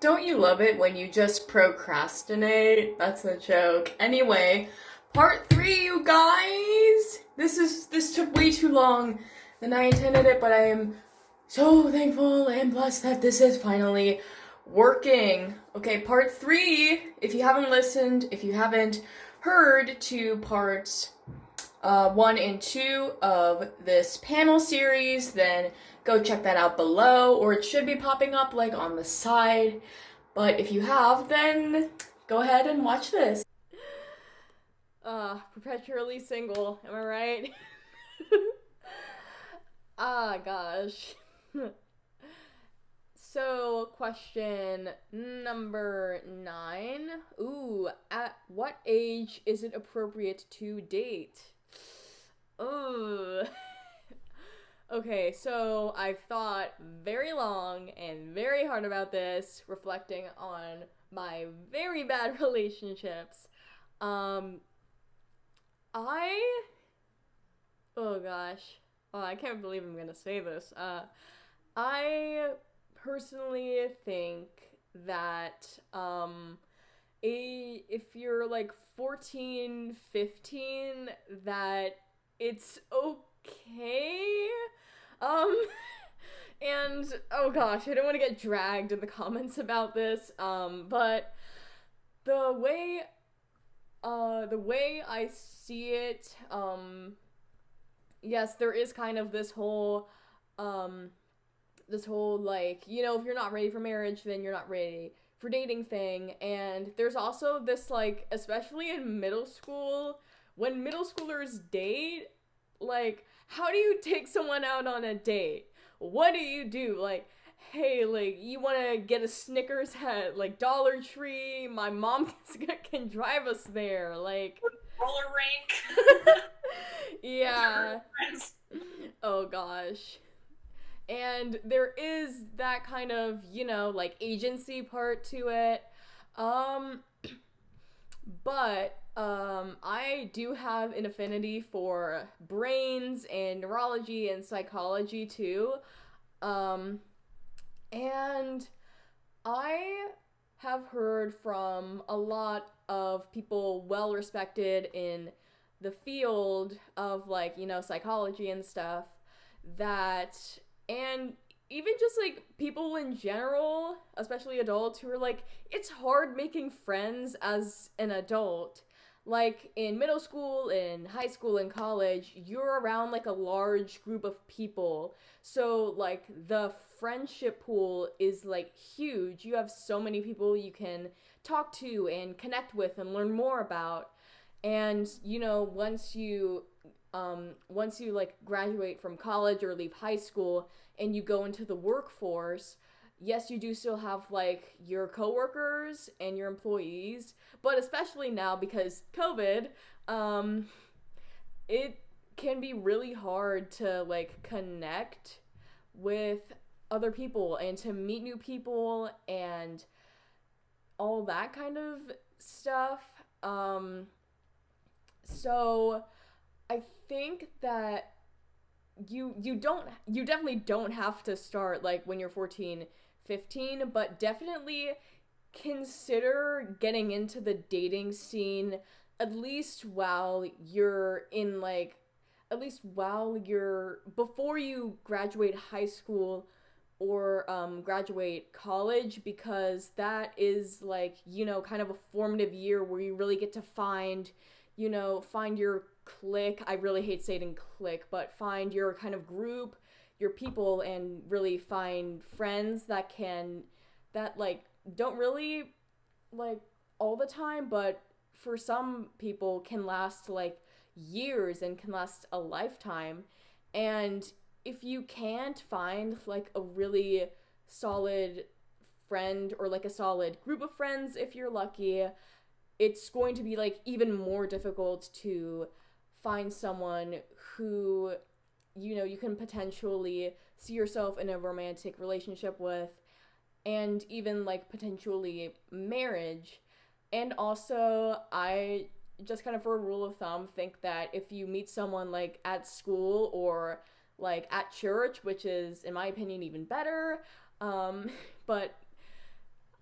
Don't you love it when you just procrastinate? That's a joke. Anyway, part three, you guys. This took way too long than I intended it, but I am so thankful and blessed that this is finally working. Okay, part three. If you haven't listened, if you haven't heard to parts one and two of this panel series, then go check that out below, or it should be popping up like on the side. But if you have, then go ahead and watch this. Perpetually single, am I right? Gosh. So, question number 9. Ooh, at what age is it appropriate to date? Ooh. Okay, so I've thought very long and very hard about this, reflecting on my very bad relationships. Um, I. Oh gosh. Oh, I can't believe I'm gonna say this. I personally think that, if you're like 14, 15, that it's okay. Um, and oh gosh, I don't want to get dragged in the comments about this. But the way, I see it, yes, there is kind of this whole like, if you're not ready for marriage, then you're not ready for dating thing. And there's also this, like, especially in middle school, when middle schoolers date, like, how do you take someone out on a date? What do you do? Like, hey, like, you want to get a Snickers at, like, Dollar Tree? My mom can drive us there. Like, roller rink. yeah. Oh gosh. And there is that kind of, like, agency part to it. Um, but I do have an affinity for brains and neurology and psychology too. Um, and I have heard from a lot of people well respected in the field of, like, psychology and stuff, that, and even just like people in general, especially adults, who are like, it's hard making friends as an adult. Like in middle school, in high school, in college, you're around like a large group of people. So like the friendship pool is like huge. You have so many people you can talk to and connect with and learn more about. And once you like graduate from college or leave high school and you go into the workforce, yes, you do still have like your coworkers and your employees, but especially now because COVID, it can be really hard to like connect with other people and to meet new people and all that kind of stuff. So I think that you definitely don't have to start like when you're 14, 15, but definitely consider getting into the dating scene at least while you're in like at least while you're before you graduate high school or graduate college, because that is like, kind of a formative year where you really get to find your clique. I really hate saying clique, but find your kind of group, your people, and really find friends that like don't really like all the time, but for some people can last like years and can last a lifetime. And if you can't find like a really solid friend or like a solid group of friends, if you're lucky, it's going to be like even more difficult to find someone who you can potentially see yourself in a romantic relationship with, and even like potentially marriage. And also, I just kind of, for a rule of thumb, think that if you meet someone like at school or like at church, which is in my opinion even better, but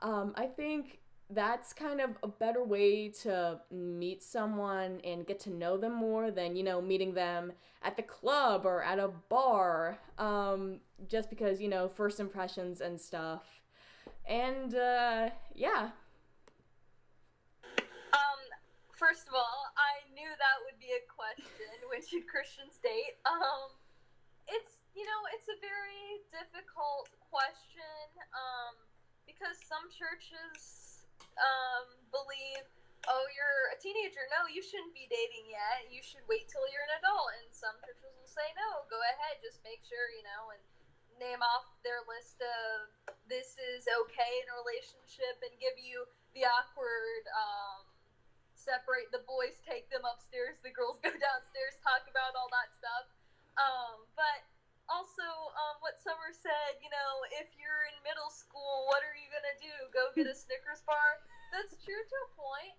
I think that's kind of a better way to meet someone and get to know them more than, meeting them at the club or at a bar. Just because, first impressions and stuff. And, yeah. Um, First of all, I knew that would be a question. When should Christians date? It's a very difficult question. Because some churches believe, oh, you're a teenager. No, you shouldn't be dating yet. You should wait till you're an adult. And some churches will say, no, go ahead. Just make sure, and name off their list of this is okay in a relationship and give you the awkward separate the boys, take them upstairs, the girls go downstairs, talk about all that stuff. But also, what Summer said, if you're in middle school, what are you going to do? Go get a Snickers bar? That's true to a point.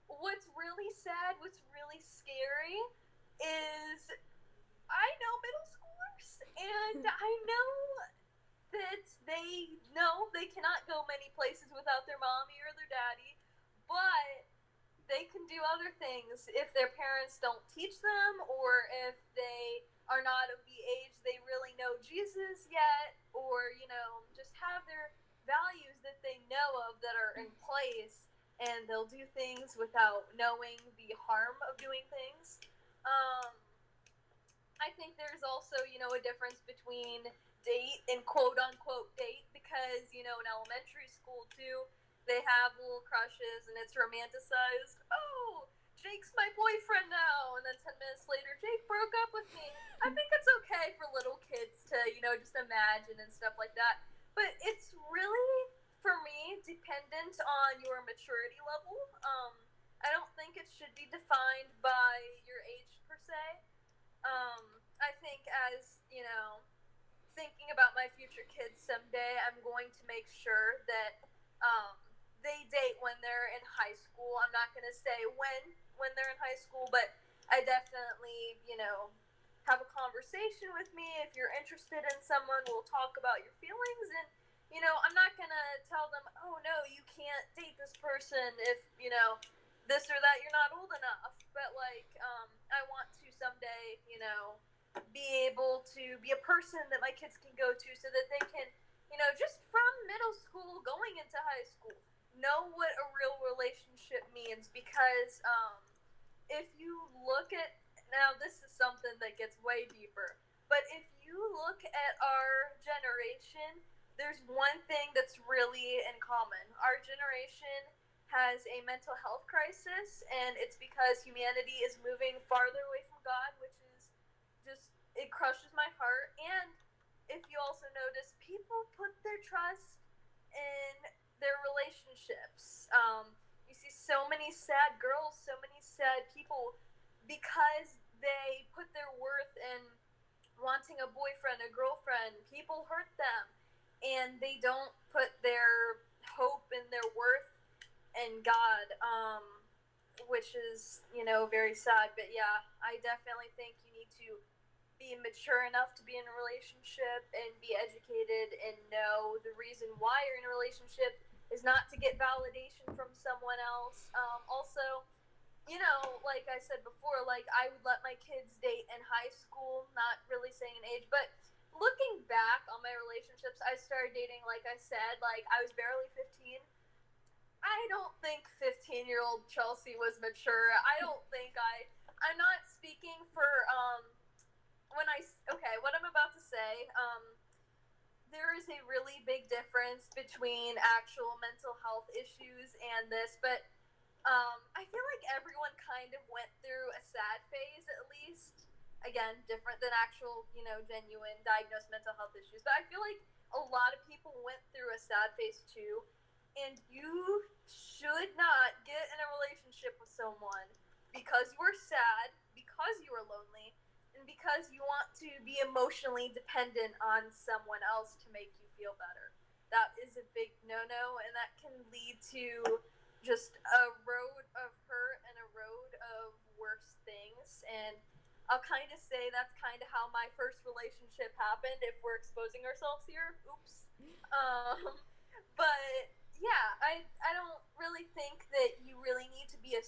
What's really sad, what's really scary is I know middle schoolers, and I know that they know they cannot go many places without their mommy or their daddy, but they can do other things if their parents don't teach them, or if they are not of the age they really know Jesus yet, or, just have their values that they know of that are in place, and they'll do things without knowing the harm of doing things. I think there's also, a difference between date and quote unquote date, because, in elementary school too, they have little crushes and it's romanticized. Oh, Jake's my boyfriend now. And then 10 minutes later, Jake broke up with me. I think it's okay for little kids to, just imagine and stuff like that. But it's really, for me, dependent on your maturity level. I don't think it should be defined by your age per se. I think as, thinking about my future kids someday, I'm going to make sure that they date when they're in high school. I'm not going to say when they're in high school, but I definitely, have a conversation with me. If you're interested in someone, we'll talk about your feelings. And, I'm not going to tell them, oh, no, you can't date this person if, this or that, you're not old enough. But, I want to someday, be able to be a person that my kids can go to so that they can, just from middle school going into high school, know what a real relationship means. Because if you look at, now this is something that gets way deeper, but if you look at our generation, there's one thing that's really in common. Our generation has a mental health crisis, and it's because humanity is moving farther away from God, which is just, it crushes my heart. And if you also notice, people put their trust in their relationships. You see so many sad girls, so many sad people, because they put their worth in wanting a boyfriend, a girlfriend. People hurt them, and they don't put their hope and their worth in God, which is, very sad. But yeah, I definitely think you need to be mature enough to be in a relationship and be educated and know the reason why you're in a relationship is not to get validation from someone else. Also, like I said before, I would let my kids date in high school, not really saying an age, but looking back on my relationships, I started dating, like I said, I was barely 15. I don't think 15-year-old Chelsea was mature. I don't think I'm not speaking for, what I'm about to say, there is a really big difference between actual mental health issues and this, but I feel like everyone kind of went through a sad phase, at least. Again, different than actual, genuine diagnosed mental health issues. But I feel like a lot of people went through a sad phase too. And you should not get in a relationship with someone because you were sad, because you were lonely, and because you want to be emotionally dependent on someone else to make you feel better. That is a big no-no, and that can lead to just a road of hurt and a road of worse things. And I'll kind of say that's kind of how my first relationship happened, if we're exposing ourselves here. Oops. But yeah,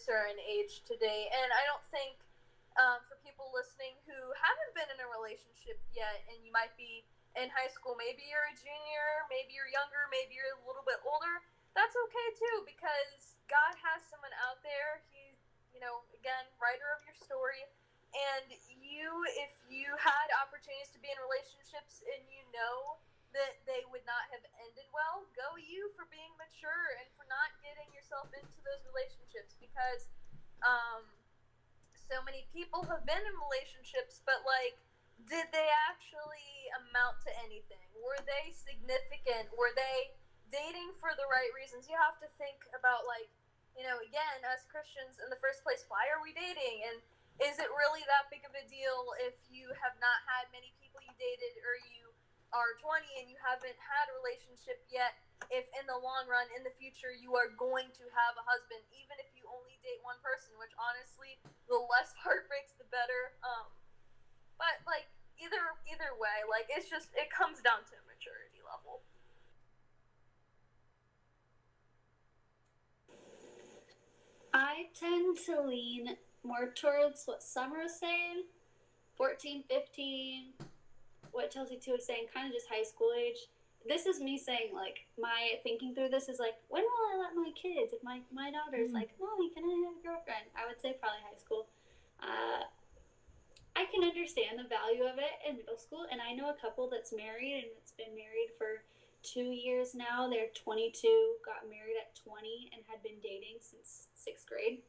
certain age to date. And I don't think for people listening who haven't been in a relationship yet, and you might be in high school, maybe you're a junior, maybe you're younger, maybe you're a little bit older, that's okay too, because God has someone out there. He's, again, writer of your story. And if you had opportunities to be in relationships and you know that they would not have ended well, go you for being mature and for not getting yourself into those relationships, because so many people have been in relationships, but like, did they actually amount to anything? Were they significant? Were they dating for the right reasons? You have to think about, like, again, as Christians in the first place, why are we dating? And is it really that big of a deal if you have not had many people you dated, or you are 20 and you haven't had a relationship yet, if in the long run, in the future, you are going to have a husband, even if you only date one person, which honestly, the less heartbreaks, the better. But like, either way, like, it's just, it comes down to a maturity level. I tend to lean more towards what Summer was saying, 14, 15, what Chelsea too was saying, kind of just high school age. This is me saying, like, my thinking through this is like, when will I let my kids, if my daughter's like, Mommy, can I have a girlfriend? I would say probably high school. I can understand the value of it in middle school, and I know a couple that's married and it's been married for 2 years now. They're 22, got married at 20, and had been dating since 6th grade.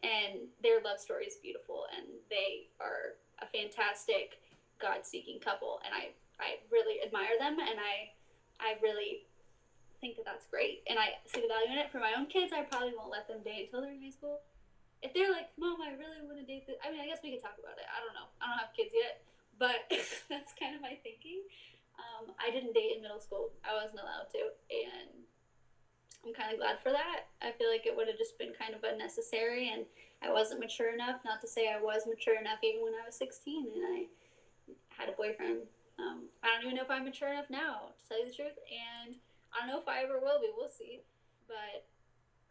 And their love story is beautiful, and they are a fantastic God-seeking couple, and I really admire them, and I really think that that's great, and I see the value in it. For my own kids, I probably won't let them date until they're in high school. If they're like, Mom, I really want to date this, I mean, I guess we could talk about it. I don't know. I don't have kids yet, but that's kind of my thinking. I didn't date in middle school. I wasn't allowed to, and I'm kind of glad for that. I feel like it would have just been kind of unnecessary, and I wasn't mature enough. Not to say I was mature enough even when I was 16 and I had a boyfriend. I don't even know if I'm mature enough now, to tell you the truth, and I don't know if I ever will be. We'll see. But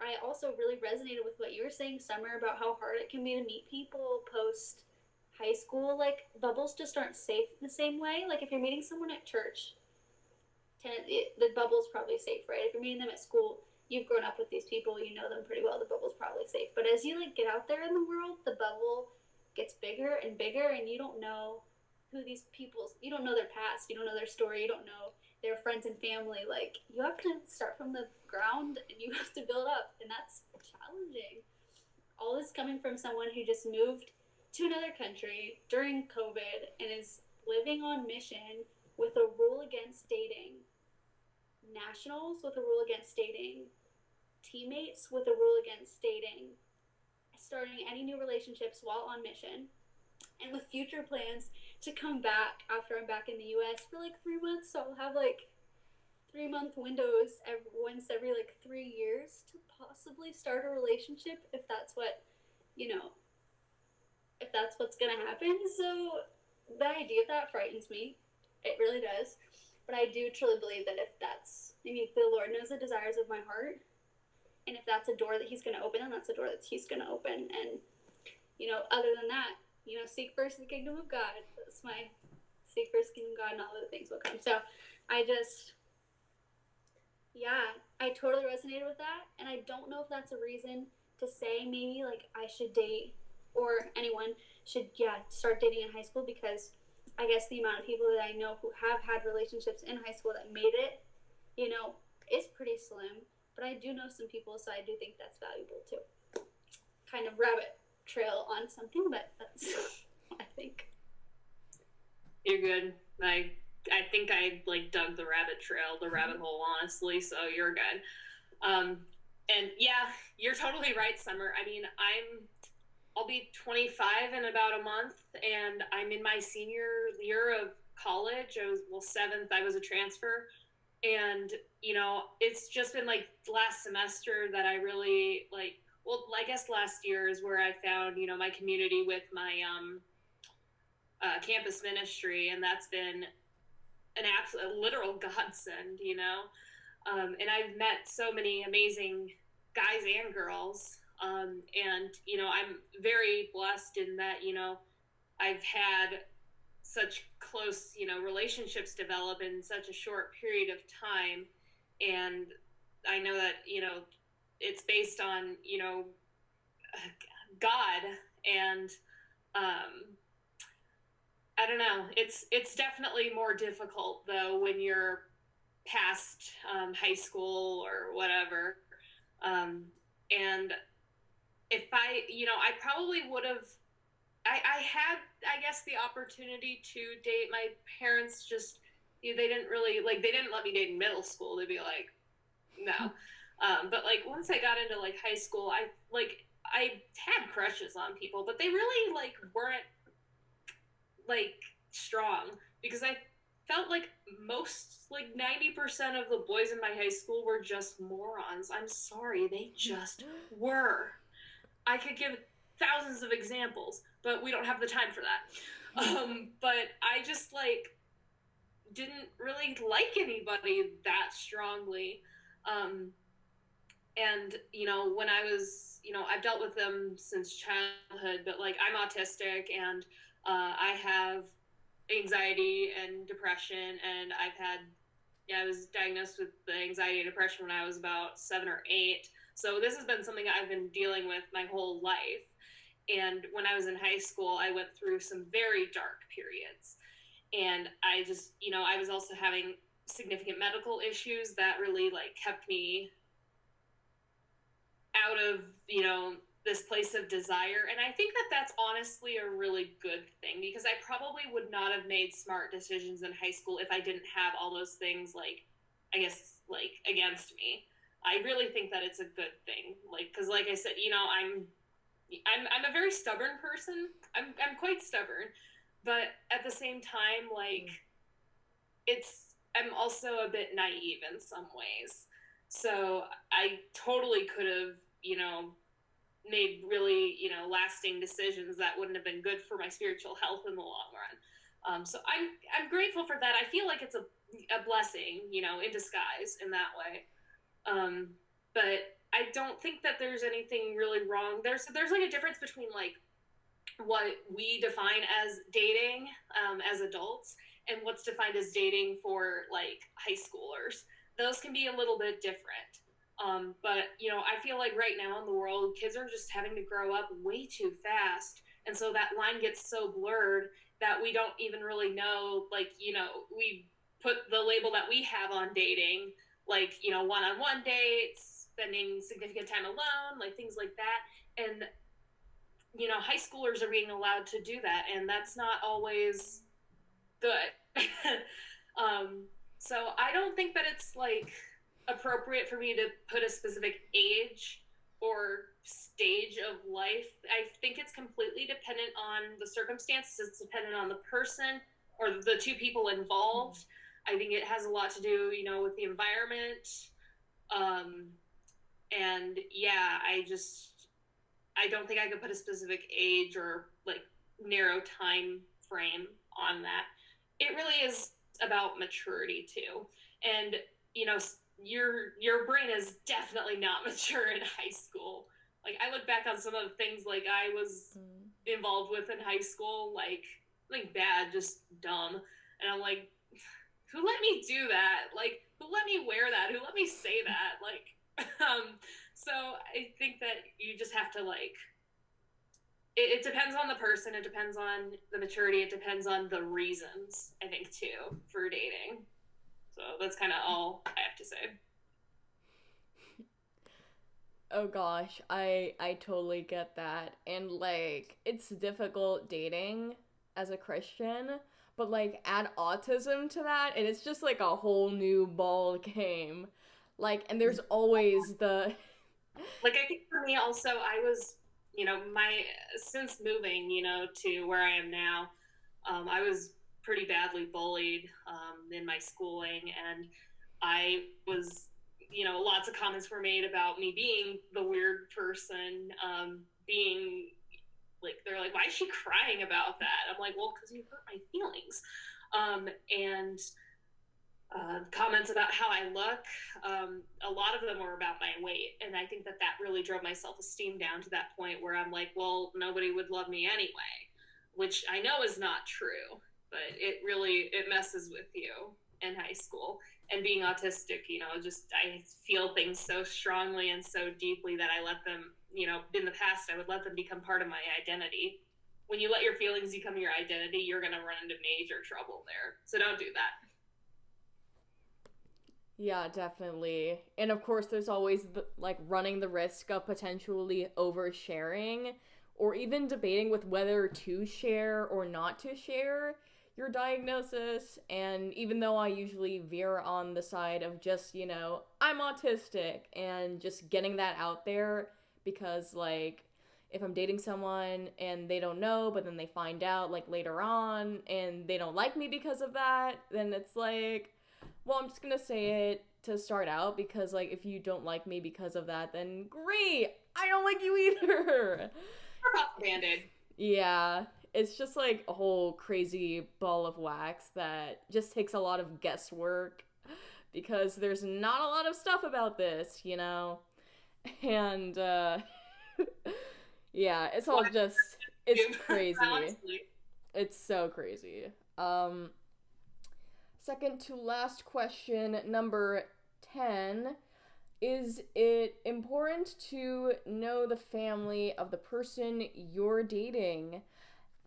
I also really resonated with what you were saying, Summer, about how hard it can be to meet people post high school. Like, bubbles just aren't safe the same way. Like, if you're meeting someone at church, the bubble's probably safe, right? If you're meeting them at school, you've grown up with these people, you know them pretty well, the bubble's probably safe. But as you, like, get out there in the world, the bubble gets bigger and bigger, and you don't know who these people, you don't know their past, you don't know their story, you don't know their friends and family. Like, you have to start from the ground and you have to build up, and that's challenging. All this coming from someone who just moved to another country during COVID and is living on mission with a rule against dating, nationals with a rule against dating, teammates with a rule against dating, starting any new relationships while on mission, and with future plans to come back after I'm back in the US for like 3 months. So I'll have like 3-month windows once every like 3 years to possibly start a relationship, if that's what, if that's what's gonna happen. So the idea of that frightens me. It really does. But I do truly believe that if that's, maybe the Lord knows the desires of my heart, and if that's a door that He's gonna open, then that's a door that He's gonna open. And other than that, seek first the kingdom of God. That's my seek first the kingdom of God, and all other things will come. So I totally resonated with that, and I don't know if that's a reason to say maybe like I should date, or anyone should start dating in high school, because I guess the amount of people that I know who have had relationships in high school that made it, is pretty slim. But I do know some people, so I do think that's valuable too. Kind of rabbit trail on something, but that's what I think. You're good. I think I like dug the rabbit trail, the rabbit hole, honestly, so you're good. And yeah, you're totally right, Summer. I mean, I'll be 25 in about a month, and I'm in my senior year of college. I was 7th, I was a transfer. And, it's just been like last semester that I really I guess last year is where I found, my community with my campus ministry. And that's been an absolute literal godsend, and I've met so many amazing guys and girls And, you know, I'm very blessed in that, you know, I've had such close, you know, relationships develop in such a short period of time. And I know that, you know, it's based on, you know, God. And I don't know. It's definitely more difficult though when you're past high school or whatever. And if I, you know, I probably would have. I had, I guess, the opportunity to date. My parents just, you know, they didn't really like. They didn't let me date in middle school. They'd be like, no. But like once I got into like high school, I had crushes on people, but they really like weren't like strong because I felt like most, like 90% of the boys in my high school were just morons. I'm sorry, they just were. I could give thousands of examples, but we don't have the time for that. But I just like didn't really like anybody that strongly. And you know, when I was, you know, I've dealt with them since childhood, but like I'm autistic and I have anxiety and depression, and I was diagnosed with the anxiety and depression when I was about 7 or 8. So this has been something I've been dealing with my whole life. And when I was in high school, I went through some very dark periods. And I just, you know, I was also having significant medical issues that really like kept me out of, you know, this place of desire. And I think that that's honestly a really good thing because I probably would not have made smart decisions in high school if I didn't have all those things, like, I guess, like, against me. I really think that it's a good thing. Like, because like I said, you know, I'm a very stubborn person. I'm quite stubborn, but at the same time, like, I'm also a bit naive in some ways. So I totally could have, you know, made really, you know, lasting decisions that wouldn't have been good for my spiritual health in the long run. So I'm grateful for that. I feel like it's a blessing, you know, in disguise in that way. But I don't think that there's anything really wrong. There's like a difference between like what we define as dating as adults and what's defined as dating for like high schoolers. Those can be a little bit different. But you know, I feel like right now in the world, kids are just having to grow up way too fast. And so that line gets so blurred that we don't even really know, like, you know, we put the label that we have on dating, like, you know, one-on-one dates, spending significant time alone, like things like that. And, you know, high schoolers are being allowed to do that. And that's not always good. So I don't think that it's like appropriate for me to put a specific age or stage of life. I think it's completely dependent on the circumstances. It's dependent on the person or the two people involved. I think it has a lot to do, you know, with the environment. And yeah, I don't think I could put a specific age or like narrow time frame on that. It really is about maturity too. And, you know, your brain is definitely not mature in high school. Like I look back on some of the things like I was involved with in high school, like bad, just dumb. And I'm like, who let me do that? Like, who let me wear that? Who let me say that? Like, so I think that you just have to like, it depends on the person. It depends on the maturity. It depends on the reasons, I think, too, for dating. So that's kind of all I have to say. Oh gosh, I totally get that. And like it's difficult dating as a Christian, but like add autism to that and it's just like a whole new ball game. Like and there's always the like I think for me also I was, you know, since moving, you know, to where I am now, I was pretty badly bullied in my schooling, and I was, you know, lots of comments were made about me being the weird person, being like, they're like, why is she crying about that? I'm like, well, because you hurt my feelings. And comments about how I look. A lot of them were about my weight, and I think that really drove my self-esteem down to that point where I'm like, well, nobody would love me anyway, which I know is not true, but it messes with you in high school. And being autistic, just I feel things so strongly and so deeply that I let them, in the past I would let them become part of my identity. When you let your feelings become your identity, you're going to run into major trouble there. So don't do that. Yeah, definitely. And of course, there's always running the risk of potentially oversharing or even debating with whether to share or not to share your diagnosis. And even though I usually veer on the side of just, I'm autistic and just getting that out there because, if I'm dating someone and they don't know, but then they find out, later on and they don't like me because of that, then it's well, I'm just gonna say it to start out because, if you don't like me because of that, then great! I don't like you either! Band-Aid. Yeah, it's just, a whole crazy ball of wax that just takes a lot of guesswork because there's not a lot of stuff about this, And, yeah, it's all just, it's crazy. It's so crazy. Second to last question, number 10. Is it important to know the family of the person you're dating?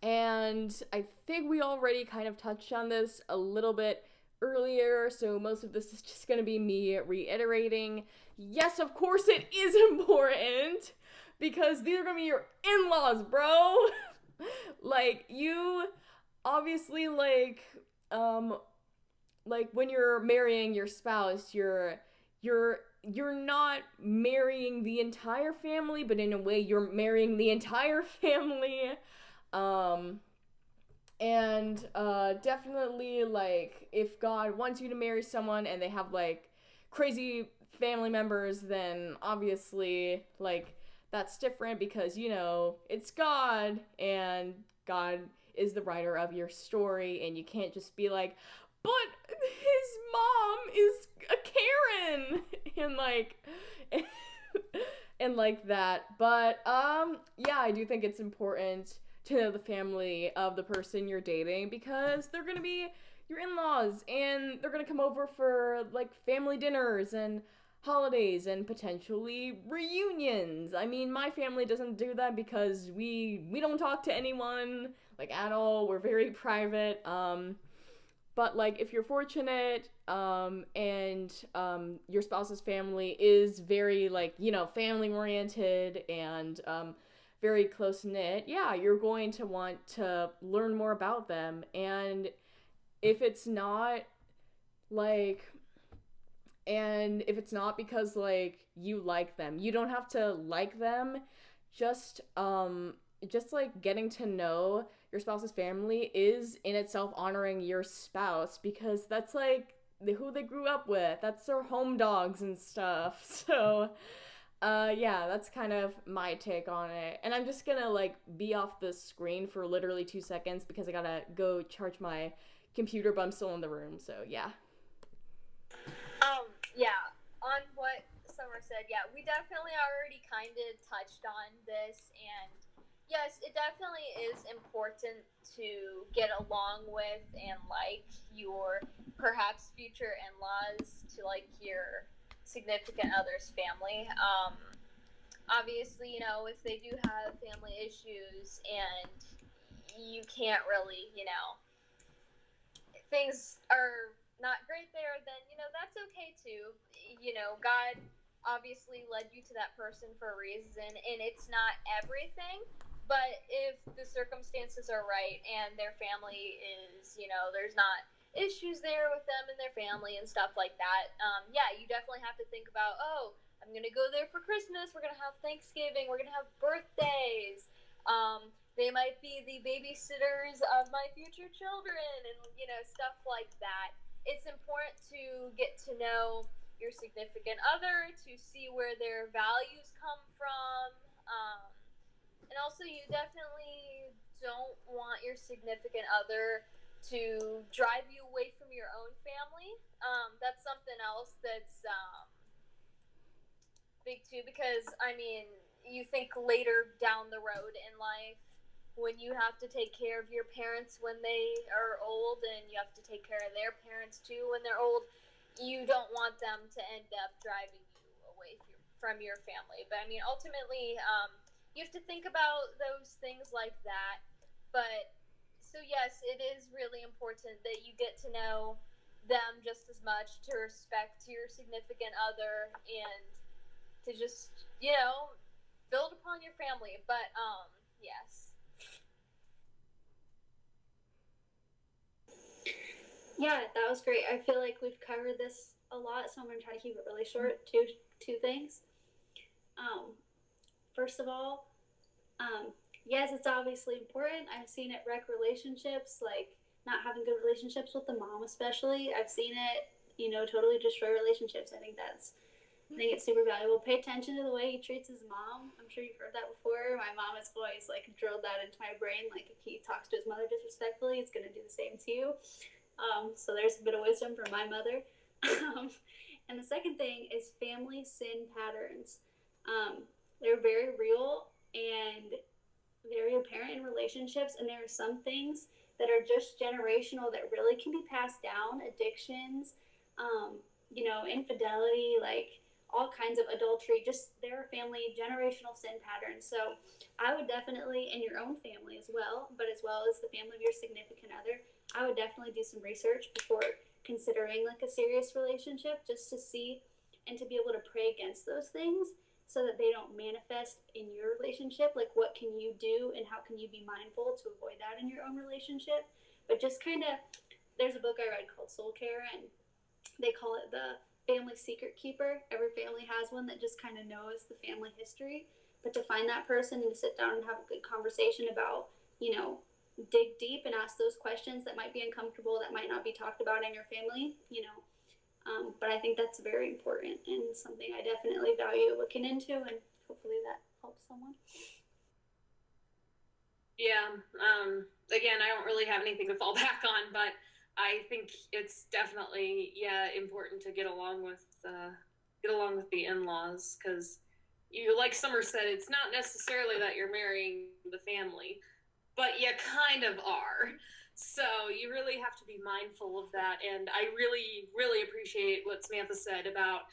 And I think we already kind of touched on this a little bit earlier, so most of this is just going to be me reiterating. Yes, of course it is important, because these are going to be your in-laws, bro! You obviously, when you're marrying your spouse, you're not marrying the entire family, but in a way you're marrying the entire family. And definitely, if God wants you to marry someone and they have crazy family members, then obviously that's different because it's God, and God is the writer of your story, and you can't just be but his mom is a Karen and that. But yeah, I do think it's important to know the family of the person you're dating because they're gonna be your in-laws and they're gonna come over for family dinners and holidays and potentially reunions. I mean, my family doesn't do that because we don't talk to anyone at all. We're very private. But if you're fortunate, and your spouse's family is very family oriented and very close knit, yeah, you're going to want to learn more about them. And if it's not because you like them, you don't have to like them. Just getting to know your spouse's family is in itself honoring your spouse because that's who they grew up with. That's their home dogs and stuff. So, yeah, that's kind of my take on it. And I'm just gonna be off the screen for literally 2 seconds because I gotta go charge my computer, but I'm still in the room. So yeah. Yeah, on what Summer said, yeah, we definitely already kind of touched on this, and yes, it definitely is important to get along with and your perhaps future in-laws to your significant other's family. Obviously, if they do have family issues and you can't really, things are not great there, then that's okay too. God obviously led you to that person for a reason, and it's not everything, but if the circumstances are right and their family is, there's not issues there with them and their family and stuff like that, yeah, you definitely have to think about, oh, I'm gonna go there for Christmas, we're gonna have Thanksgiving, we're gonna have birthdays, they might be the babysitters of my future children, and stuff like that. It's important to get to know your significant other, to see where their values come from, and also you definitely don't want your significant other to drive you away from your own family. That's something else that's big too, because I mean, you think later down the road in life when you have to take care of your parents when they are old, and you have to take care of their parents too when they're old, you don't want them to end up driving you away from your family. But I mean, ultimately, you have to think about those things like that. But so yes, it is really important that you get to know them just as much, to respect your significant other, and to just, build upon your family. But yes. Yeah, that was great. I feel like we've covered this a lot, so I'm going to try to keep it really short. Two things. First of all, yes, it's obviously important. I've seen it wreck relationships, like not having good relationships with the mom especially. I've seen it, totally destroy relationships. I think it's super valuable. Pay attention to the way he treats his mom. I'm sure you've heard that before. My mom has always drilled that into my brain. Like, if he talks to his mother disrespectfully, he's going to do the same to you. So there's a bit of wisdom from my mother. And the second thing is family sin patterns. They're very real and very apparent in relationships, and there are some things that are just generational that really can be passed down. Addictions, infidelity, all kinds of adultery, just there are family generational sin patterns. So I would definitely, in your own family as well, but as well as the family of your significant other, I would definitely do some research before considering a serious relationship, just to see and to be able to pray against those things so that they don't manifest in your relationship. What can you do and how can you be mindful to avoid that in your own relationship? But just there's a book I read called Soul Care, and they call it the family secret keeper. Every family has one that just knows the family history. But to find that person and to sit down and have a good conversation about, dig deep and ask those questions that might be uncomfortable, that might not be talked about in your family, but I think that's very important and something I definitely value looking into, and hopefully that helps someone. Yeah. Again, I don't really have anything to fall back on, but I think it's definitely, important to get along with the in-laws, because like Summer said, it's not necessarily that you're marrying the family, but you kind of are. So you really have to be mindful of that. And I really, really appreciate what Samantha said about,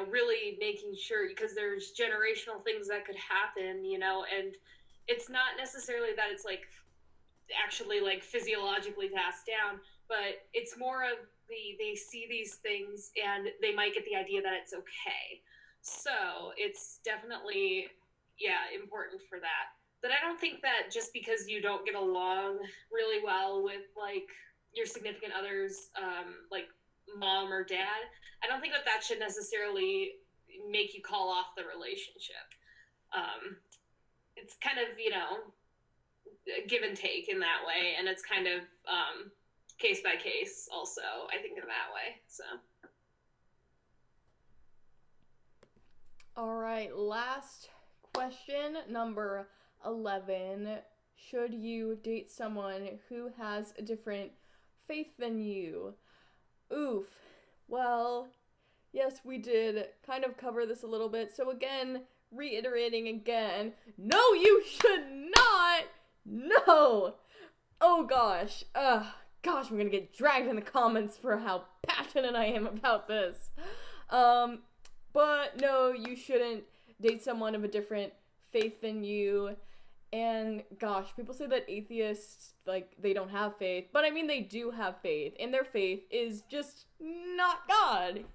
really making sure, because there's generational things that could happen, and it's not necessarily that it's actually physiologically passed down, but it's more of they see these things and they might get the idea that it's okay. So it's definitely, important for that. But I don't think that just because you don't get along really well with your significant other's mom or dad, I don't think that should necessarily make you call off the relationship. It's kind of, give and take in that way, and it's kind of case by case also, I think, in that way. So all right, last question, number 11. Should you date someone who has a different faith than you? Oof. Well, yes, we did kind of cover this a little bit. So again, reiterating again, no, you should not. No. Oh gosh. Gosh, I'm gonna get dragged in the comments for how passionate I am about this. But no, you shouldn't date someone of a different faith than you. And gosh, people say that atheists, they don't have faith, but I mean, they do have faith, and their faith is just not God,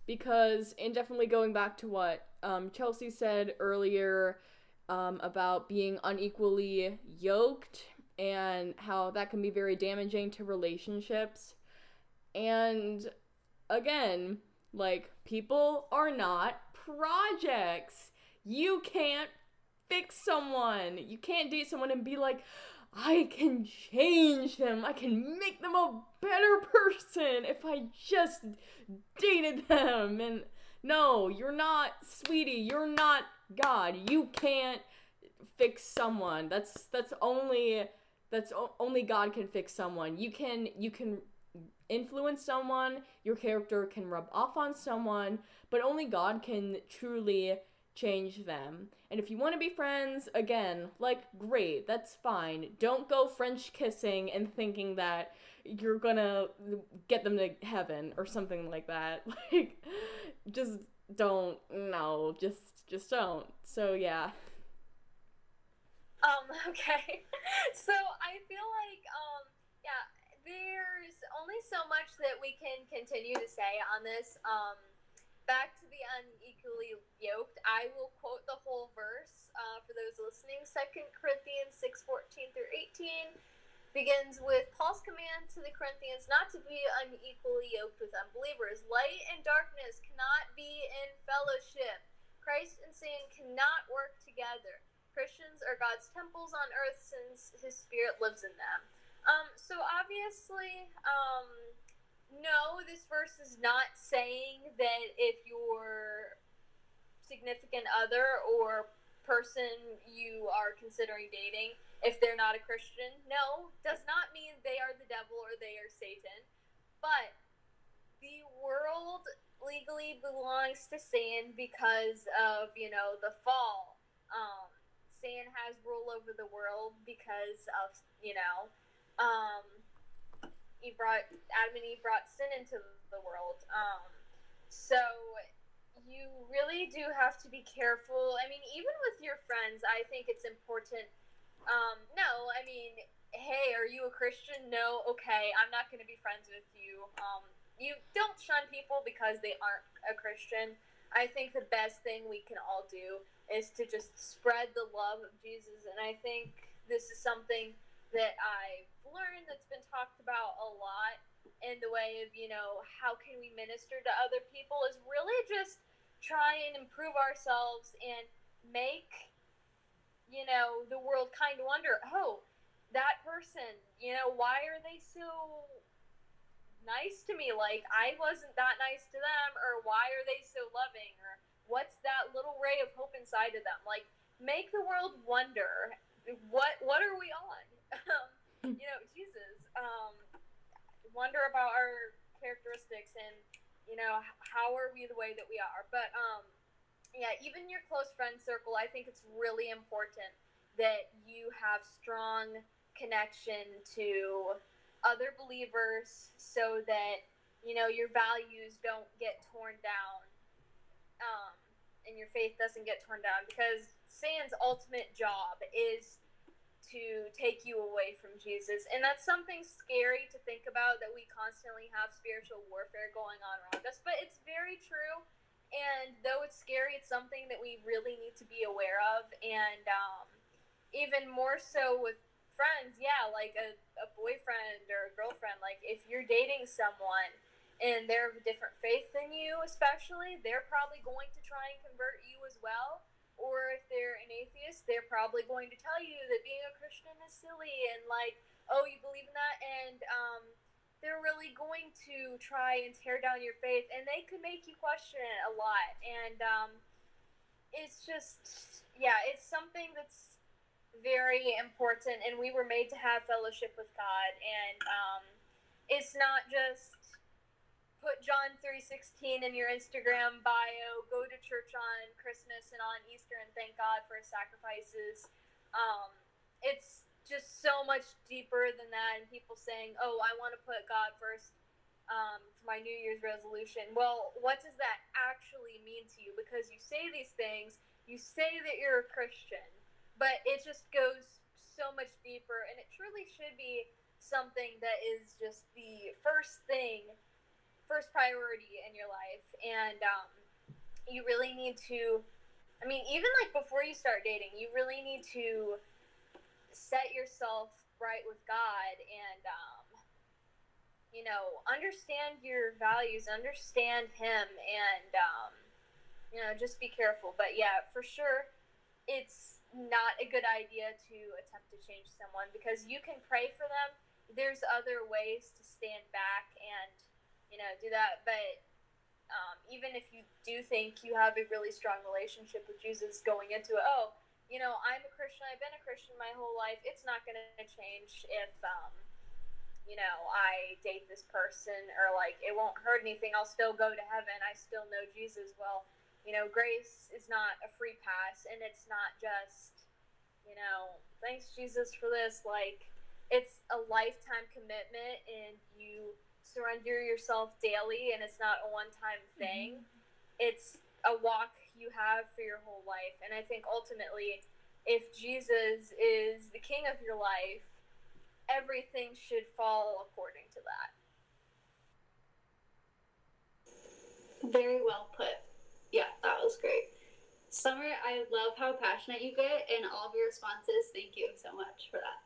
because, and definitely going back to what Chelsea said earlier about being unequally yoked and how that can be very damaging to relationships. And again, people are not projects. You can't fix someone. You can't date someone and be like, I can change them. I can make them a better person if I just dated them. And no, you're not, sweetie. You're not God. You can't fix someone. Only God can fix someone. You can influence someone, your character can rub off on someone, but only God can truly change them. And if you want to be friends, again, like, great, that's fine. Don't go French kissing and thinking that you're gonna get them to heaven or something like that. Like, just don't. No, just don't. So yeah. Okay. So I feel like, yeah, there's only so much that we can continue to say on this. Back to the unequally yoked, I will quote the whole verse for those listening. 2 Corinthians 6:14 through 18 begins with Paul's command to the Corinthians not to be unequally yoked with unbelievers. Light and darkness cannot be in fellowship. Christ and Satan cannot work together. Christians are God's temples on earth since his spirit lives in them. So obviously, no, this verse is not saying that if your significant other or person you are considering dating, if they're not a Christian, no, does not mean they are the devil or they are Satan. But the world legally belongs to Satan because of, the fall. Satan has rule over the world because of, Adam and Eve brought sin into the world. So you really do have to be careful. I mean, even with your friends, I think it's important. No, I mean, hey, are you a Christian? No, okay, I'm not going to be friends with you. You don't shun people because they aren't a Christian. I think the best thing we can all do is to just spread the love of Jesus, and I think this is something that I've learned that's been talked about a lot in the way of, how can we minister to other people, is really just try and improve ourselves and make, the world kind of wonder, oh, that person, why are they so nice to me? Like, I wasn't that nice to them, or why are they so loving, or what's that little ray of hope inside of them? Like, make the world wonder, what are we on? Jesus, wonder about our characteristics and, how are we the way that we are. But, yeah, even your close friend circle, I think it's really important that you have strong connection to other believers so that, your values don't get torn down, and your faith doesn't get torn down, because Satan's ultimate job is to take you away from Jesus. And that's something scary to think about, that we constantly have spiritual warfare going on around us, but it's very true. And though it's scary, it's something that we really need to be aware of. And even more so with friends, yeah, like a boyfriend or a girlfriend, like if you're dating someone and they're of a different faith than you, especially, they're probably going to try and convert you as well. Or if they're an atheist, they're probably going to tell you that being a Christian is silly and like, oh, you believe in that? And they're really going to try and tear down your faith, and they could make you question it a lot. And it's just, yeah, it's something that's very important, and we were made to have fellowship with God. And it's not just put John 3:16 in your Instagram bio, go to church on Christmas and on Easter and thank God for his sacrifices. It's just so much deeper than that. And people saying, oh, I want to put God first for my New Year's resolution. Well, what does that actually mean to you? Because you say these things, you say that you're a Christian, but it just goes so much deeper, and it truly should be something that is just the first priority in your life. And you really need to, I mean, even like before you start dating, you really need to set yourself right with God and understand your values, understand him, and just be careful. But yeah, for sure, it's not a good idea to attempt to change someone, because you can pray for them. There's other ways to stand back and do that. But even if you do think you have a really strong relationship with Jesus going into it, oh, you know, I'm a Christian. I've been a Christian my whole life. It's not going to change if, you know, I date this person, or like it won't hurt anything. I'll still go to heaven. I still know Jesus. Well, you know, grace is not a free pass, and it's not just, you know, thanks Jesus for this. Like, it's a lifetime commitment, and you surrender yourself daily, and it's not a one-time thing. It's a walk you have for your whole life. And I think ultimately, if Jesus is the king of your life, everything should fall according to that. Very well put. Yeah, that was great. Summer, I love how passionate you get in all of your responses. Thank you so much for that.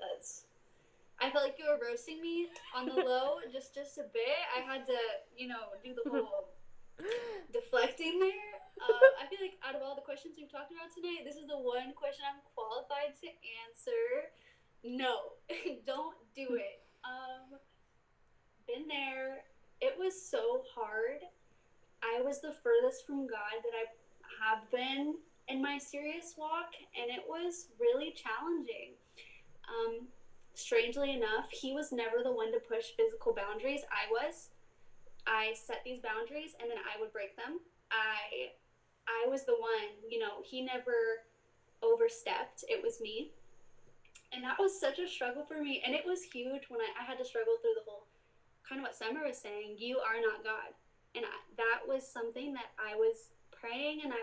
I felt like you were roasting me on the low just a bit. I had to, you know, do the whole deflecting there. I feel like out of all the questions we've talked about tonight, this is the one question I'm qualified to answer. No, don't do it. Been there. It was so hard. I was the furthest from God that I have been in my serious walk, and it was really challenging. Strangely enough, he was never the one to push physical boundaries. I was. I set these boundaries, and then I would break them. I was the one, you know, he never overstepped. It was me. And that was such a struggle for me. And it was huge when I had to struggle through the whole, kind of what Summer was saying, you are not God. And that was something that I was praying, and I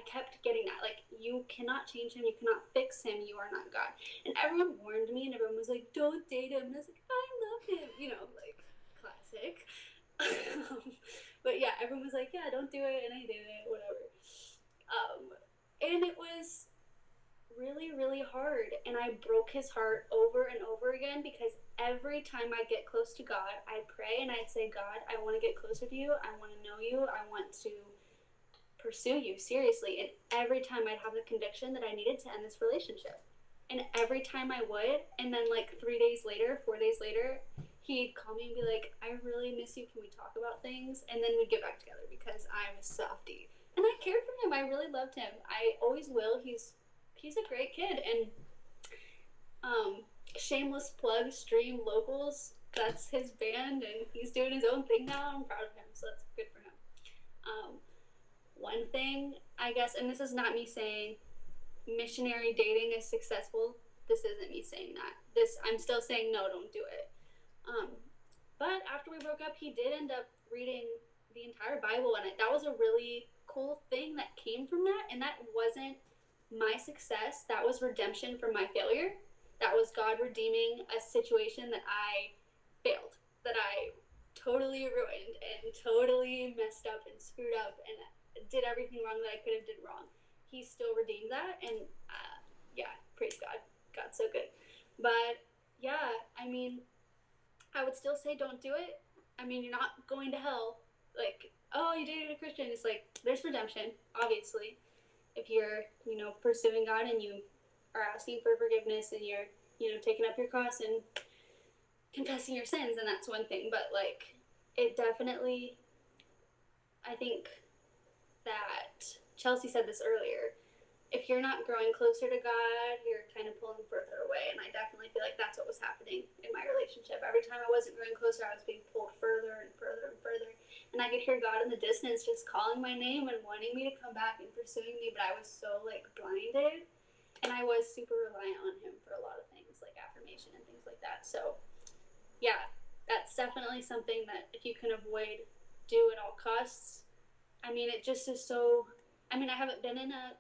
kept getting that. Like, you cannot change him. You cannot fix him. You are not God. And everyone warned me, and everyone was like, don't date him. And I was like, I love him. You know, like, classic. But yeah, everyone was like, yeah, don't do it. And I did it, whatever. And it was really, really hard. And I broke his heart over and over again, because every time I get close to God, I'd pray and I'd say, God, I want to get closer to you. I want to know you. I want to pursue you seriously. And every time I'd have the conviction that I needed to end this relationship. And every time I would, and then like 4 days later, he'd call me and be like, I really miss you. Can we talk about things? And then we'd get back together, because I'm a softie. And I cared for him. I really loved him. I always will. He's a great kid. And shameless plug, Stream Locals, that's his band, and he's doing his own thing now. I'm proud of him, so that's good for him. One thing, I guess, and this is not me saying missionary dating is successful. This isn't me saying that. I'm still saying no, don't do it. But after we broke up, he did end up reading the entire Bible, and that was a really cool thing that came from that. And that wasn't my success. That was redemption from my failure. That was God redeeming a situation that I failed, that I totally ruined and totally messed up and screwed up and did everything wrong that I could have did wrong. He still redeemed that, and yeah, praise God. God's so good. But yeah, I mean, I would still say don't do it. I mean, you're not going to hell. Like, oh, you dated a Christian. It's like, there's redemption, obviously. If you're, you know, pursuing God and you are asking for forgiveness and you're, you know, taking up your cross and confessing your sins, and that's one thing. But, like, it definitely, I think that Chelsea said this earlier, if you're not growing closer to God, you're kind of pulling further away. And I definitely feel like that's what was happening in my relationship. Every time I wasn't growing closer, I was being pulled further and further and further. And I could hear God in the distance just calling my name and wanting me to come back and pursuing me. But I was so, like, blinded. And I was super reliant on him for a lot of things, like affirmation and things like that. So, yeah, that's definitely something that if you can avoid, do at all costs. I mean, it just is so... I mean, I haven't been in a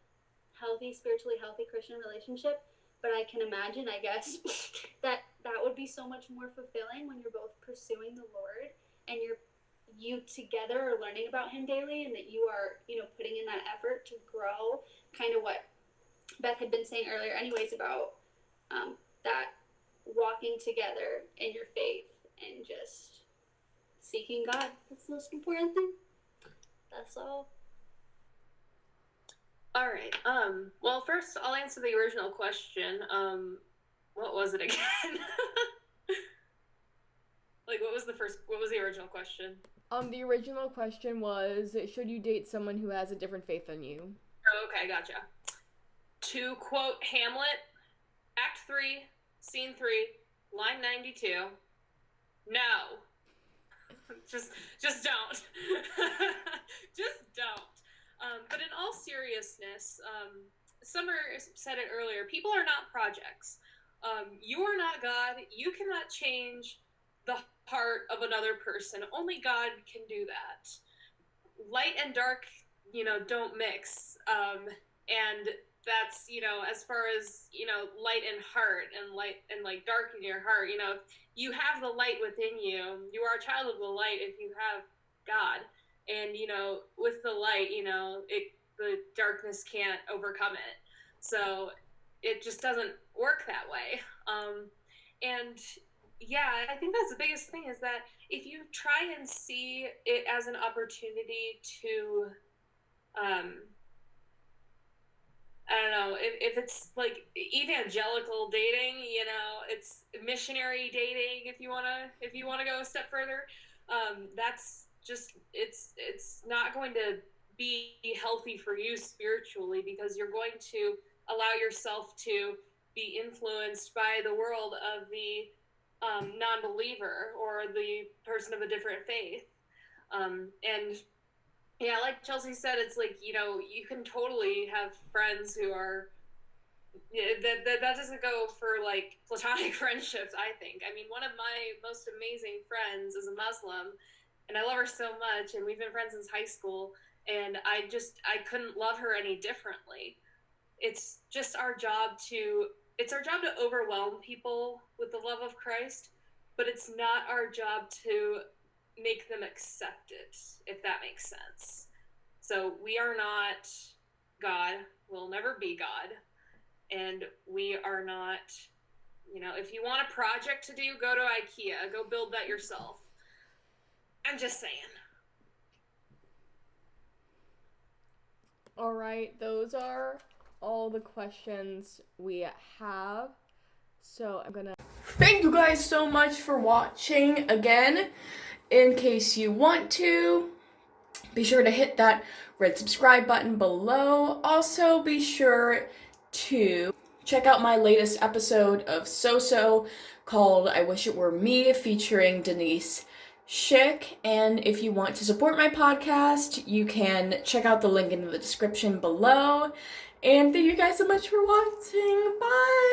spiritually healthy Christian relationship, but I can imagine, I guess, that would be so much more fulfilling when you're both pursuing the Lord and you together are learning about him daily, and that you are, you know, putting in that effort to grow, kind of what Beth had been saying earlier anyways about that walking together in your faith and just seeking God. That's the most important thing. That's all. All right. Well, first I'll answer the original question. What was it again? Like, what was the original question? The original question was, should you date someone who has a different faith than you? Oh, okay, gotcha. To quote Hamlet, Act 3, Scene 3, line 92, no. just don't. Just don't. But in all seriousness, Summer said it earlier, people are not projects. You are not God. You cannot change the heart of another person. Only God can do that. Light and dark, don't mix. And that's, as far as, light and heart and light and like dark in your heart, you have the light within you. You are a child of the light if you have God. And, with the light, the darkness can't overcome it. So it just doesn't work that way. And yeah, I think that's the biggest thing is that if you try and see it as an opportunity to, I don't know, if it's like evangelical dating, it's missionary dating, if you wanna go a step further, that's just, it's not going to be healthy for you spiritually, because you're going to allow yourself to be influenced by the world of the non-believer or the person of a different faith. And yeah, like Chelsea said, it's like, you can totally have friends who are, that doesn't go for like platonic friendships, I think. I mean, one of my most amazing friends is a Muslim, and I love her so much, and we've been friends since high school, and I couldn't love her any differently. It's just our job to overwhelm people with the love of Christ, but it's not our job to make them accept it, if that makes sense. So we are not God. We'll never be God. And we are not, if you want a project to do, go to IKEA. Go build that yourself. I'm just saying. All right, those are all the questions we have. So I'm gonna thank you guys so much for watching again. In case you want to, be sure to hit that red subscribe button below. Also, be sure to check out my latest episode of So called I Wish It Were Me, featuring Denise Schick. And if you want to support my podcast, you can check out the link in the description below. And thank you guys so much for watching. Bye!